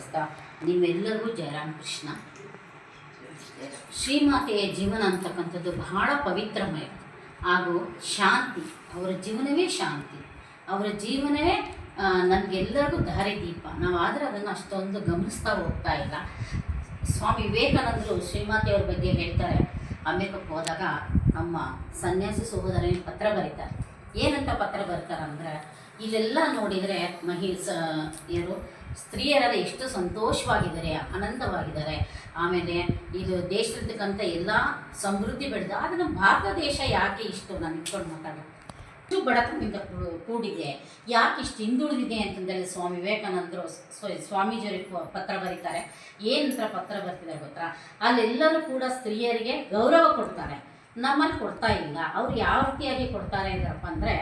ತಿಳಿಸ್ತಾ ನೀವೆಲ್ಲರಿಗೂ ಜಯರಾಮ್ ಕೃಷ್ಣ. ಶ್ರೀಮಾತೆಯ ಜೀವನ ಅಂತಕ್ಕಂಥದ್ದು ಬಹಳ ಪವಿತ್ರಮಯ ಹಾಗೂ ಶಾಂತಿ. ಅವರ ಜೀವನವೇ ಶಾಂತಿ, ಅವರ ಜೀವನವೇ ನಮಗೆಲ್ಲರಿಗೂ ದಾರಿದೀಪ. ನಾವಾದರೆ ಅದನ್ನು ಅಷ್ಟೊಂದು ಗಮನಿಸ್ತಾ ಹೋಗ್ತಾ ಇಲ್ಲ. ಸ್ವಾಮಿ ವಿವೇಕಾನಂದರು ಶ್ರೀಮಾತೆಯವ್ರ ಬಗ್ಗೆ ಹೇಳ್ತಾರೆ. ಅಮೆರಿಕಕ್ಕೆ ಹೋದಾಗ ನಮ್ಮ ಸನ್ಯಾಸಿ ಸಹೋದರನಿಗೆ ಪತ್ರ ಬರೀತಾರೆ. ಏನಂತ ಪತ್ರ ಬರ್ತಾರೆ ಅಂದರೆ, ಇಲ್ಲೆಲ್ಲ ನೋಡಿದರೆ ಯಾರು ಸ್ತ್ರೀಯರೆಲ್ಲ ಎಷ್ಟು ಸಂತೋಷವಾಗಿದ್ದಾರೆ, ಆನಂದವಾಗಿದ್ದಾರೆ. ಆಮೇಲೆ ಇದು ದೇಶದಕ್ಕಂಥ ಎಲ್ಲ ಸಮೃದ್ಧಿ ಬೆಳೆದ, ಆದರೆ ನಮ್ಮ ಭಾರತ ದೇಶ ಯಾಕೆ ಇಷ್ಟು ನಾನು ಇಟ್ಕೊಂಡು ಮಾತಾಡೋದು ಇಷ್ಟು ಬಡತನದಿಂದ ಕೂಡಿದೆ, ಯಾಕೆ ಇಷ್ಟು ಹಿಂದುಳಿದಿದೆ ಅಂತಂದರೆ ಸ್ವಾಮಿ ವಿವೇಕಾನಂದರು ಸ್ವಾಮೀಜಿಯವರಿಗೆ ಪತ್ರ ಬರೀತಾರೆ. ಏನಂತ ಪತ್ರ ಬರ್ತಿದ್ದಾರೆ ಗೊತ್ತಾ? ಅಲ್ಲೆಲ್ಲರೂ ಕೂಡ ಸ್ತ್ರೀಯರಿಗೆ ಗೌರವ ಕೊಡ್ತಾರೆ, ನಮ್ಮಲ್ಲಿ ಕೊಡ್ತಾ ಇಲ್ಲ. ಅವ್ರು ಯಾವ ರೀತಿಯಾಗಿ ಕೊಡ್ತಾರೆ ಅಂದ್ರಪ್ಪ ಅಂದರೆ,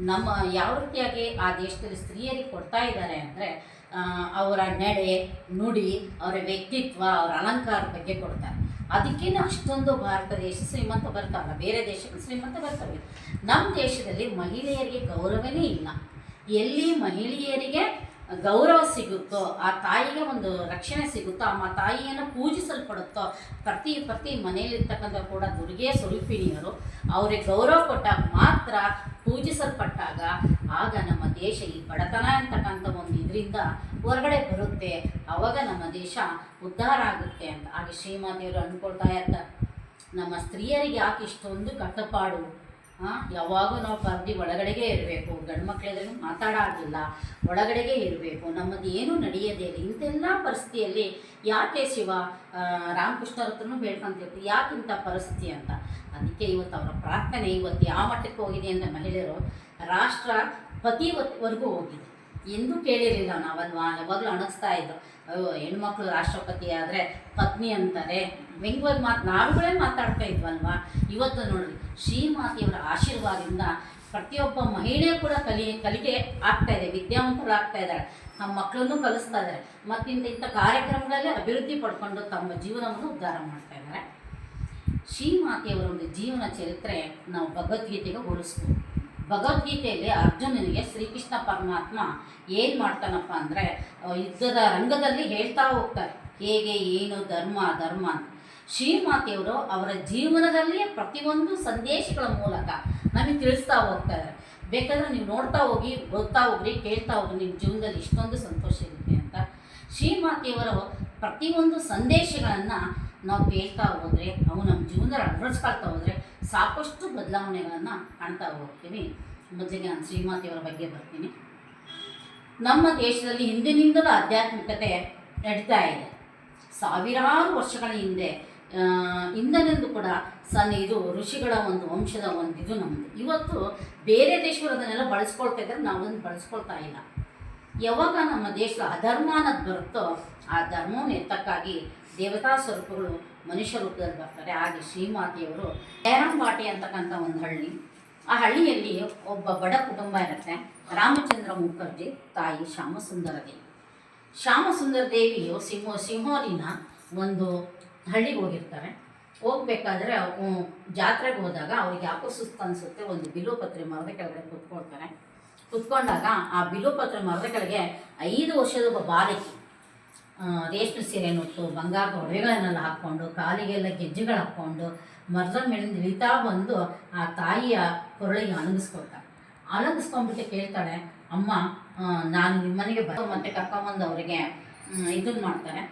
ನಮ್ಮ ಯಾವ ರೀತಿಯಾಗಿ ಆ ದೇಶದಲ್ಲಿ ಸ್ತ್ರೀಯರಿಗೆ ಕೊಡ್ತಾ ಇದ್ದಾರೆ ಅಂದರೆ, ಅವರ ನಡೆ ನುಡಿ, ಅವರ ವ್ಯಕ್ತಿತ್ವ, ಅವರ ಅಲಂಕಾರದ ಬಗ್ಗೆ ಕೊಡ್ತಾರೆ. ಅದಕ್ಕೇನು ಅಷ್ಟೊಂದು ಭಾರತ ದೇಶ ಶ್ರೀಮಂತ ಬರ್ತಾವಲ್ಲ, ಬೇರೆ ದೇಶಗಳು ಶ್ರೀಮಂತ ಬರ್ತವೆ. ನಮ್ಮ ದೇಶದಲ್ಲಿ ಮಹಿಳೆಯರಿಗೆ ಗೌರವನೇ ಇಲ್ಲ. ಎಲ್ಲಿ ಮಹಿಳೆಯರಿಗೆ ಗೌರವ ಸಿಗುತ್ತೋ, ಆ ತಾಯಿಗೆ ಒಂದು ರಕ್ಷಣೆ ಸಿಗುತ್ತೋ, ಆ ತಾಯಿಯನ್ನು ಪೂಜಿಸಲ್ಪಡುತ್ತೋ, ಪ್ರತಿ ಮನೆಯಲ್ಲಿರ್ತಕ್ಕಂಥ ಕೂಡ ದುರ್ಗೆ ಸ್ವರೂಪಿಣಿಯರು ಅವ್ರಿಗೆ ಗೌರವ ಕೊಟ್ಟಾಗ ಮಾತ್ರ, ಪೂಜಿಸಲ್ಪಟ್ಟಾಗ ಆಗ ನಮ್ಮ ದೇಶ ಈ ಬಡತನ ಅಂತಕ್ಕಂಥ ಒಂದು ಇದರಿಂದ ಹೊರಗಡೆ ಬರುತ್ತೆ. ಆವಾಗ ನಮ್ಮ ದೇಶ ಉದ್ಧಾರ ಆಗುತ್ತೆ ಅಂತ ಹಾಗೆ ಶ್ರೀಮಾತೆಯವರು ಅಂದ್ಕೊಳ್ತಾ ಇರ್ತಾರೆ. ನಮ್ಮ ಸ್ತ್ರೀಯರಿಗೆ ಯಾಕೆ ಇಷ್ಟೊಂದು ಕಟ್ಟುಪಾಡು? ಯಾವಾಗೂ ನಾವು ಪರ್ದಿ ಒಳಗಡೆಗೆ ಇರಬೇಕು, ಗಂಡು ಮಕ್ಕಳಿದ್ರೂ ಮಾತಾಡೋದಿಲ್ಲ, ಒಳಗಡೆಗೆ ಇರಬೇಕು, ನಮ್ಮದು ಏನೂ ನಡೆಯೋದೇ ಇಲ್ಲ. ಇಂಥೆಲ್ಲ ಪರಿಸ್ಥಿತಿಯಲ್ಲಿ ಯಾಕೆ ರಾಮಕೃಷ್ಣರ ಹತ್ರನೂ ಬೇಡ್ಕೊಂತಿರ್ತೀವಿ, ಯಾಕೆ ಇಂಥ ಪರಿಸ್ಥಿತಿ ಅಂತ. ಅದಕ್ಕೆ ಇವತ್ತು ಅವರ ಪ್ರಾರ್ಥನೆ ಇವತ್ತು ಯಾವ ಮಟ್ಟಕ್ಕೆ ಹೋಗಿದೆ ಅಂದರೆ, ಮಹಿಳೆಯರು ರಾಷ್ಟ್ರಪತಿವರೆಗೂ ಹೋಗಿದೆ. ಎಂದೂ ಕೇಳಿರಲಿಲ್ಲ ನಾವಲ್ವಾ, ಯಾವಾಗಲೂ ಅಣಿಸ್ತಾ ಇದ್ರು, ಹೆಣ್ಮಕ್ಳು ರಾಷ್ಟ್ರಪತಿ ಆದರೆ ಪತ್ನಿ ಅಂತಾರೆ, ವ್ಯಂಗ್ಯವಾಗಿ ನಾವುಗಳೇ ಮಾತಾಡ್ತಾ ಇದ್ವಲ್ವಾ. ಇವತ್ತು ನೋಡಿರಿ, ಶ್ರೀಮಾತೆಯವರ ಆಶೀರ್ವಾದದಿಂದ ಪ್ರತಿಯೊಬ್ಬ ಮಹಿಳೆ ಕೂಡ ಕಲಿಕೆ ಆಗ್ತಾಯಿದೆ, ವಿದ್ಯಾವಂತರು ಆಗ್ತಾ ಇದ್ದಾರೆ, ನಮ್ಮ ಮಕ್ಕಳನ್ನು ಕಲಿಸ್ತಾ ಇದ್ದಾರೆ, ಮತ್ತು ಇಂಥ ಕಾರ್ಯಕ್ರಮಗಳಲ್ಲಿ ಅಭಿವೃದ್ಧಿ ಪಡ್ಕೊಂಡು ತಮ್ಮ ಜೀವನವನ್ನು ಉದ್ಧಾರ ಮಾಡ್ತಾ ಇದ್ದಾರೆ. ಶ್ರೀಮಾತೆಯವರ ಒಂದು ಜೀವನ ಚರಿತ್ರೆ ನಾವು ಭಗವದ್ಗೀತೆಗೆ ಹೋಲಿಸ್ಬೋದು. ಭಗವದ್ಗೀತೆಯಲ್ಲಿ ಅರ್ಜುನನಿಗೆ ಶ್ರೀಕೃಷ್ಣ ಪರಮಾತ್ಮ ಏನು ಮಾಡ್ತಾನಪ್ಪ ಅಂದರೆ, ಯುದ್ಧದ ರಂಗದಲ್ಲಿ ಹೇಳ್ತಾ ಹೋಗ್ತಾರೆ ಹೇಗೆ ಏನು ಧರ್ಮ ಅಂತ. ಶ್ರೀಮಾತೆಯವರು ಅವರ ಜೀವನದಲ್ಲಿ ಪ್ರತಿಯೊಂದು ಸಂದೇಶಗಳ ಮೂಲಕ ನಮಗೆ ತಿಳಿಸ್ತಾ ಹೋಗ್ತಾರೆ. ಬೇಕಾದರೆ ನೀವು ನೋಡ್ತಾ ಹೋಗಿ, ಓದ್ತಾ ಹೋಗ್ರಿ, ಕೇಳ್ತಾ ಹೋಗ್ರಿ, ನಿಮ್ಮ ಜೀವನದಲ್ಲಿ ಇಷ್ಟೊಂದು ಸಂತೋಷ ಇರುತ್ತೆ ಅಂತ. ಶ್ರೀಮಾತೆಯವರು ಪ್ರತಿಯೊಂದು ಸಂದೇಶಗಳನ್ನು ನಾವು ಕೇಳ್ತಾ ಹೋದರೆ, ಅವು ನಮ್ಮ ಜೀವನದಲ್ಲಿ ಅಳವಡಿಸ್ಕೊಳ್ತಾ ಹೋದರೆ ಸಾಕಷ್ಟು ಬದಲಾವಣೆಗಳನ್ನು ಕಾಣ್ತಾ ಹೋಗ್ತೀವಿ. ಮೊದಲಿಗೆ ನಾನು ಶ್ರೀಮಾತೆಯವರ ಬಗ್ಗೆ ಬರ್ತೀನಿ. ನಮ್ಮ ದೇಶದಲ್ಲಿ ಹಿಂದಿನಿಂದಲೂ ಆಧ್ಯಾತ್ಮಿಕತೆ ನಡೀತಾ ಇದೆ. ಸಾವಿರಾರು ವರ್ಷಗಳ ಹಿಂದಿನಿಂದ ಕೂಡ ಇದು ಋಷಿಗಳ ಒಂದು ವಂಶದ ಒಂದು ಇದು ನಮ್ಮದು. ಇವತ್ತು ಬೇರೆ ದೇಶಗಳು ಅದನ್ನೆಲ್ಲ ಬಳಸ್ಕೊಳ್ತಾ ಇದ್ದಾರೆ, ನಾವು ಅದನ್ನು ಬಳಸ್ಕೊಳ್ತಾ ಇಲ್ಲ. ಯಾವಾಗ ನಮ್ಮ ದೇಶದ ಅಧರ್ಮ ಅನ್ನೋದು ಬರುತ್ತೋ, ಆ ಧರ್ಮವನ್ನು ಎತ್ತಕ್ಕಾಗಿ ದೇವತಾ ಸ್ವರೂಪಗಳು ಮನುಷ್ಯ ರೂಪದಲ್ಲಿ ಬರ್ತಾರೆ. ಹಾಗೆ ಶ್ರೀಮಾತೆಯವರು ಜಯರಾಂಬಾಟಿ ಅಂತಕ್ಕಂಥ ಒಂದು ಹಳ್ಳಿ, ಆ ಹಳ್ಳಿಯಲ್ಲಿ ಒಬ್ಬ ಬಡ ಕುಟುಂಬ ಇರುತ್ತೆ. ರಾಮಚಂದ್ರ ಮುಖರ್ಜಿ ತಾಯಿ ಶ್ಯಾಮಸುಂದರ ದೇವಿ. ಶ್ಯಾಮಸುಂದರ ದೇವಿಯು ಸಿಂಹೋಲಿನ ಒಂದು ಹಳ್ಳಿಗೆ ಹೋಗಿರ್ತಾರೆ. ಹೋಗ್ಬೇಕಾದ್ರೆ ಜಾತ್ರೆಗೆ ಹೋದಾಗ ಅವ್ರಿಗೆ ಯಾಕೋ ಸುಸ್ತು ಅನಿಸುತ್ತೆ. ಒಂದು ಬಿಲ್ವಪತ್ರೆ ಮರದ ಕೆಳಗಡೆ ಕುತ್ಕೊಂಡಾಗ ಆ ಬಿಲ್ವಪತ್ರೆ ಮರದ ಕೆಳಗೆ 5 ವರ್ಷದ ಒಬ್ಬ ಬಾಲಕಿ ರೇಷ್ಮೆ ಸೀರೆಯನ್ನು ಉಟ್ಟು, ಬಂಗಾರದ ಒಡವೆಗಳನ್ನೆಲ್ಲ ಹಾಕ್ಕೊಂಡು, ಕಾಲಿಗೆಲ್ಲ ಗೆಜ್ಜೆಗಳು ಹಾಕ್ಕೊಂಡು ಮರದ ಮೇಲಿಂದ ಇಳಿತಾ ಬಂದು ಆ ತಾಯಿಯ ಕೊರಳಿಗೆ ಆನಂದಿಸ್ಕೊಂಡ್ಬಿಟ್ಟು ಕೇಳ್ತಾಳೆ, ಅಮ್ಮ ನಾನು ನಿಮ್ಮನೆಗೆ ಮತ್ತೆ ಕರ್ಕೊಂಬಂದು ಅವರಿಗೆ ಇದನ್ನು ಮಾಡ್ತಾರೆ,